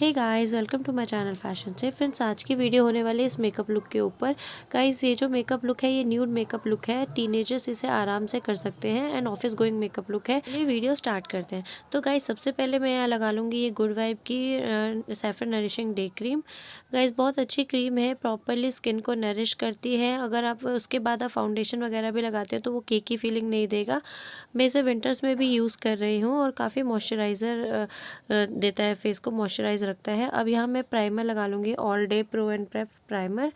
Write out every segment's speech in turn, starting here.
Hey guys, welcome to my channel fashion से। Friends, आज की वीडियो होने वाली है इस मेकअप लुक के ऊपर। गाइस, ये जो मेकअप लुक है ये न्यूड मेकअप लुक है। टीनेजर्स इसे आराम से कर सकते हैं and office going makeup look है। ये वीडियो स्टार्ट करते हैं। तो गाइस, सबसे पहले मैं यहाँ लगा लूँगी ये गुड वाइब की saffron nourishing day cream. Guys, बहुत अच्छी क्रीम है, प्रॉपरली स्किन को नरिश करती है। अगर आप उसके बाद आप फाउंडेशन वगैरह भी लगाते हैं तो वो केकी फीलिंग नहीं देगा। मैं इसे विंटर्स में भी यूज़ कर रही हूँ और काफ़ी मॉइस्चराइज़र देता है, फेस को मॉइस्चराइज रखता है। अब यहाँ मैं प्राइमर लगा लूँगी, all day pro and prep primer.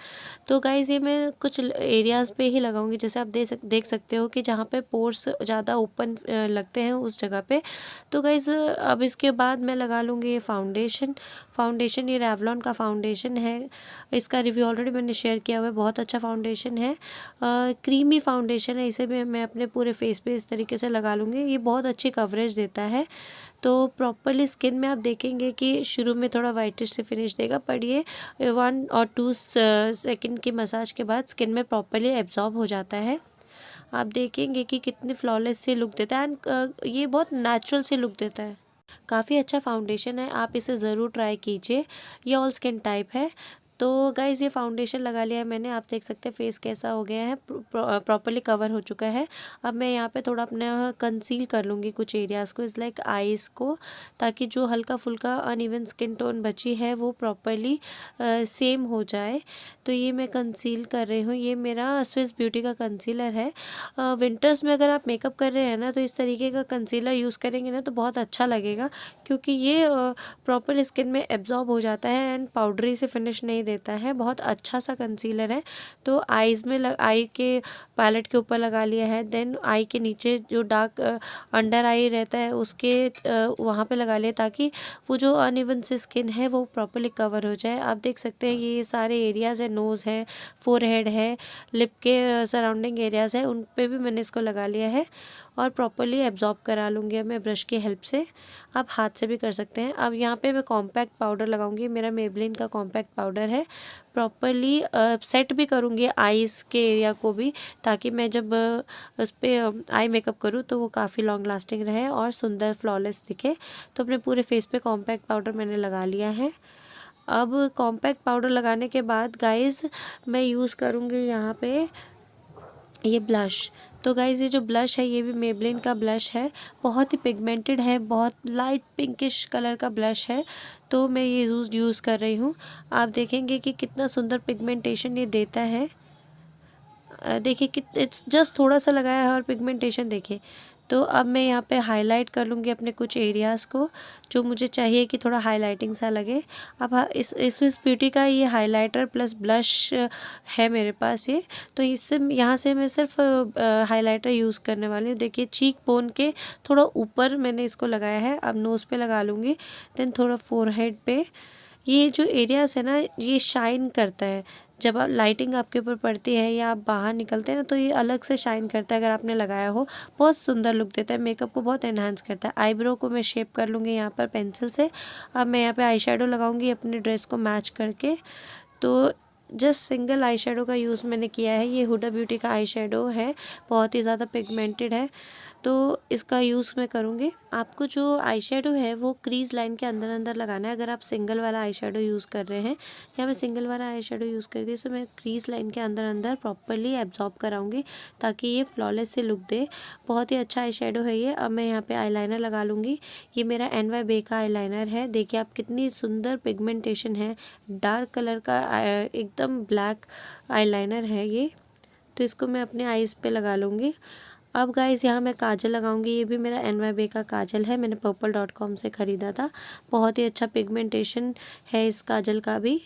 तो गाइज़, ये मैं कुछ एरियाज़ पे ही लगाऊंगी। जैसे आप देख सकते हो कि जहाँ पे पोर्स ज़्यादा ओपन लगते हैं उस जगह पे। तो गाइज़, अब इसके बाद मैं लगा लूँगी ये फाउंडेशन ये रेवलॉन का फाउंडेशन है। इसका रिव्यू ऑलरेडी मैंने शेयर किया हुआ है। बहुत अच्छा फाउंडेशन है, क्रीमी फाउंडेशन है। इसे मैं अपने पूरे फेस पे इस तरीके से लगा लूँगी। ये बहुत अच्छी कवरेज देता है। तो प्रॉपरली स्किन में आप देखेंगे कि शुरू में थोड़ा वाइटिश से फिनिश देगा, पर ये 1 और 2 सेकंड की मसाज के बाद स्किन में प्रॉपरली एब्जॉर्ब हो जाता है। आप देखेंगे कि कितनी फ्लॉलेस सी लुक देता है एंड ये बहुत नेचुरल सी लुक देता है। काफ़ी अच्छा फाउंडेशन है, आप इसे ज़रूर ट्राई कीजिए। ये ऑल स्किन टाइप है। तो गाइज़, ये फाउंडेशन लगा लिया है मैंने। आप देख सकते हैं फेस कैसा हो गया है, प्रॉपरली कवर हो चुका है। अब मैं यहाँ पे थोड़ा अपना कंसील कर लूँगी कुछ एरियाज़ को, इस लाइक आईज़ को, ताकि जो हल्का फुल्का अनइवन स्किन टोन बची है वो प्रॉपरली सेम हो जाए। तो ये मैं कंसील कर रही हूँ। ये मेरा स्विस ब्यूटी का कंसीलर है। विंटर्स में अगर आप मेकअप कर रहे हैं ना तो इस तरीके का कंसीलर यूज़ करेंगे ना तो बहुत अच्छा लगेगा, क्योंकि ये प्रॉपर स्किन में एब्जॉर्ब हो जाता है एंड पाउडरी से फिनिश नहीं देता है। बहुत अच्छा सा कंसीलर है। तो आईज में आई के पैलेट के ऊपर लगा लिया है। देन आई के नीचे जो डार्क अंडर आई रहता है उसके वहाँ पे लगा लिया, ताकि वो जो अनइवन सी स्किन है वो प्रॉपरली कवर हो जाए। आप देख सकते हैं ये सारे एरियाज़ है, नोज़ है, फोरहेड है, लिप के सराउंडिंग एरियाज़ है, उन पे भी मैंने इसको लगा लिया है और प्रॉपरली एब्जॉर्ब करा लूँगी मैं ब्रश की हेल्प से। आप हाथ से भी कर सकते हैं। अब यहाँ पे मैं कॉम्पैक्ट पाउडर लगाऊंगी। मेरा मेबलिन का कॉम्पैक्ट पाउडर है। प्रॉपरली सेट भी करूँगी आईज़ के एरिया को भी, ताकि मैं जब उस पर आई मेकअप करूँ तो वो काफ़ी लॉन्ग लास्टिंग रहे और सुंदर फ्लॉलेस दिखे। तो अपने पूरे फेस पे कॉम्पैक्ट पाउडर मैंने लगा लिया है। अब कॉम्पैक्ट पाउडर लगाने के बाद गाइज़ मैं यूज़ करूँगी यहाँ पे ये ब्लश। तो गाइज़, ये जो ब्लश है ये भी मेबलिन का ब्लश है। बहुत ही पिगमेंटेड है, बहुत लाइट पिंकिश कलर का ब्लश है। तो मैं ये यूज़ कर रही हूँ। आप देखेंगे कि कितना सुंदर पिगमेंटेशन ये देता है। देखिए कि इट्स जस्ट थोड़ा सा लगाया है और पिगमेंटेशन देखिए। तो अब मैं यहाँ पे हाईलाइट कर लूँगी अपने कुछ एरियाज़ को, जो मुझे चाहिए कि थोड़ा हाईलाइटिंग सा लगे। अब इस ब्यूटी का ये हाइलाइटर प्लस ब्लश है मेरे पास ये। तो इससे यहाँ से मैं सिर्फ हाइलाइटर यूज़ करने वाली हूँ। देखिए, चीक बोन के थोड़ा ऊपर मैंने इसको लगाया है। अब नोज़ पे लगा लूँगी, देन थोड़ा फोरहेड पे। ये जो एरियाज़ है ना ये शाइन करता है। जब आप लाइटिंग आपके ऊपर पड़ती है या आप बाहर निकलते हैं ना तो ये अलग से शाइन करता है। अगर आपने लगाया हो, बहुत सुंदर लुक देता है, मेकअप को बहुत एनहांस करता है। आईब्रो को मैं शेप कर लूँगी यहाँ पर पेंसिल से। अब मैं यहाँ पे आई शेडो लगाऊँगी अपने ड्रेस को मैच करके। तो जस्ट सिंगल आई शेडो का यूज़ मैंने किया है। ये हुडा ब्यूटी का आई शेडो है, बहुत ही ज़्यादा पिगमेंटेड है, तो इसका यूज़ मैं करूँगी। आपको जो आई शेडो है वो क्रीज लाइन के अंदर अंदर लगाना है। अगर आप सिंगल वाला आई शेडो यूज़ कर रहे हैं, या मैं सिंगल वाला आई शेडो यूज़ कर रही हूँ, तो मैं क्रीज लाइन के अंदर अंदर प्रॉपरली एब्जॉर्ब कराऊंगी, ताकि ये फ्लॉलेस से लुक दे। बहुत ही अच्छा आई शेडो है ये। अब मैं यहाँ पे आईलाइनर लगा लूँगी। ये मेरा NYB का आईलाइनर है। देखिए आप कितनी सुंदर पिगमेंटेशन है, डार्क कलर का एकदम ब्लैक आईलाइनर है ये। तो इसको मैं अपने आईज़ पे लगा लूँगी। अब गाइज़, यहाँ मैं काजल लगाऊंगी। ये भी मेरा NYB का काजल है, मैंने purple.com से ख़रीदा था। बहुत ही अच्छा पिगमेंटेशन है इस काजल का भी।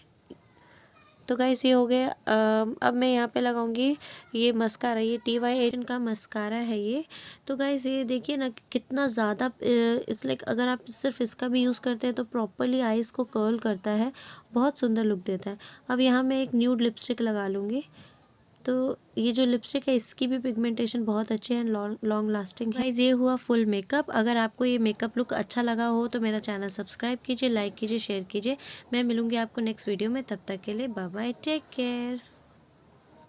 तो गाइज़, ये हो गया। अब मैं यहाँ पे लगाऊंगी ये मस्कारा। ये TY18 का मस्कारा है ये। तो गाइज़, ये देखिए ना कितना ज़्यादा इस लाइक अगर आप सिर्फ इसका भी यूज़ करते हैं तो प्रॉपरली आइज़ को कर्ल करता है, बहुत सुंदर लुक देता है। अब यहाँ मैं एक न्यूड लिपस्टिक लगा लूँगी। तो ये जो लिपस्टिक है इसकी भी पिगमेंटेशन बहुत अच्छी है, लॉन्ग लास्टिंग है। ये हुआ फुल मेकअप। अगर आपको ये मेकअप लुक अच्छा लगा हो तो मेरा चैनल सब्सक्राइब कीजिए, लाइक कीजिए, शेयर कीजिए। मैं मिलूंगी आपको नेक्स्ट वीडियो में। तब तक के लिए बाय बाय, टेक केयर।